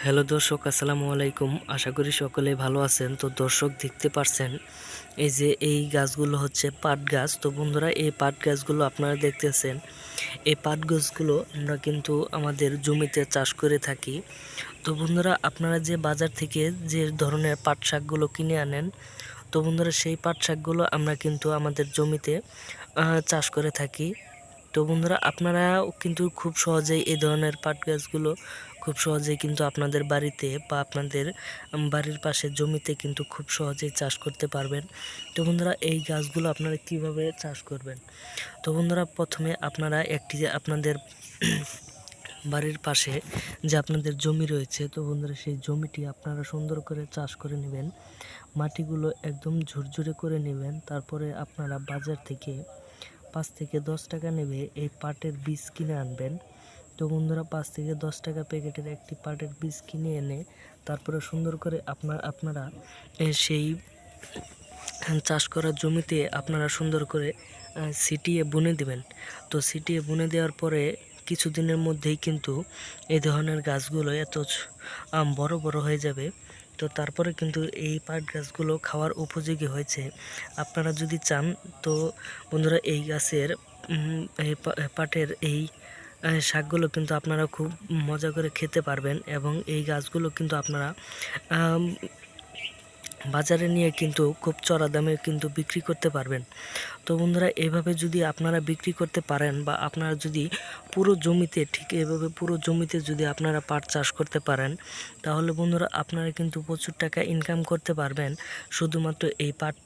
Hello দর্শক, আসসালামু আলাইকুম। আশা করি সকলে ভালো আছেন। তো দর্শক, দেখতে পারছেন এই যে এই গাছগুলো হচ্ছে পাট গাছ। তো বন্ধুরা, এই পাট গাছগুলো আপনারা দেখতেছেন, এই পাট গাছগুলো আমরা কিন্তু আমাদের জমিতে চাষ করে থাকি। তো বন্ধুরা, আপনারা যে বাজার থেকে যে ধরনের পাট শাকগুলো কিনে আনেন, তো বন্ধুরা সেই পাট শাকগুলো আমরা কিন্তু আমাদের জমিতে চাষ করে থাকি। তো বন্ধুরা, আপনারাও কিন্তু খুব সহজেই এই ধরনের পাট গাছগুলো খুব সহজেই কিন্তু আপনাদের বাড়িতে বা আপনাদের বাড়ির পাশের জমিতে কিন্তু খুব সহজেই চাষ করতে পারবেন। তো বন্ধুরা, এই গাছগুলো আপনারা কিভাবে চাষ করবেন? তো বন্ধুরা, প্রথমে আপনারা একটি যে আপনাদের বাড়ির পাশে যে আপনাদের জমি রয়েছে, তো বন্ধুরা সেই জমিটি আপনারা সুন্দর করে চাষ করে নেবেন। মাটিগুলো একদম ঝুরঝুরে করে নেবেন। তারপরে আপনারা বাজার থেকে 5 থেকে 10 টাকা নেবে এই পাটের বীজ কিনে আনবেন। তো বন্ধুরা, 5 থেকে 10 টাকা প্যাকেটের একটি পাটের বীজ কিনে এনে তারপরে সুন্দর করে আপনারা সেই চাষ করার জমিতে আপনারা সুন্দর করে ছিটিয়ে বুনে দিবেন। তো ছিটিয়ে বুনে দেওয়ার পরে কিছুদিনের মধ্যেই কিন্তু এই ধরনের গাছগুলো এত বড় বড় হয়ে যাবে। তো তারপরে কিন্তু এই পাট গাছগুলো খাওয়ার উপযোগী হয়েছে। আপনারা যদি চান, তো বন্ধুরা, এই গাছের এই পাটের এই শাকগুলো কিন্তু আপনারা খুব মজা করে খেতে পারবেন এবং এই গাছগুলো কিন্তু আপনারা বাজারে নিয়ে কিন্তু খুব চড়া দামে কিন্তু বিক্রি করতে পারবেন। তো বন্ধুরা, এভাবে যদি আপনারা বিক্রি করতে পারেন বা আপনারা যদি পুরো জমিতে ঠিক এভাবে পুরো জমিতে যদি আপনারা পাট চাষ করতে পারেন, তাহলে বন্ধুরা আপনারা কিন্তু প্রচুর টাকা ইনকাম করতে পারবেন শুধুমাত্র এই পাট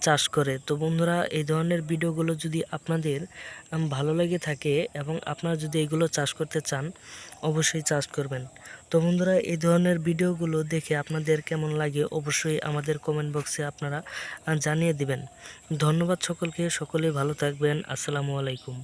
চাষ করে। তো বন্ধুরা, এই ধরনের ভিডিওগুলো যদি আপনাদের ভালো লেগে থাকে এবং আপনারা যদি এগুলো চাষ করতে চান, অবশ্যই চাষ করবেন। তো বন্ধুরা, এই ধরনের ভিডিওগুলো দেখে আপনাদের কেমন লাগে অবশ্যই আমাদের কমেন্ট বক্সে আপনারা জানিয়ে দিবেন। ধন্যবাদ সকলকে। সকলেই ভালো থাকবেন। আসসালামু আলাইকুম।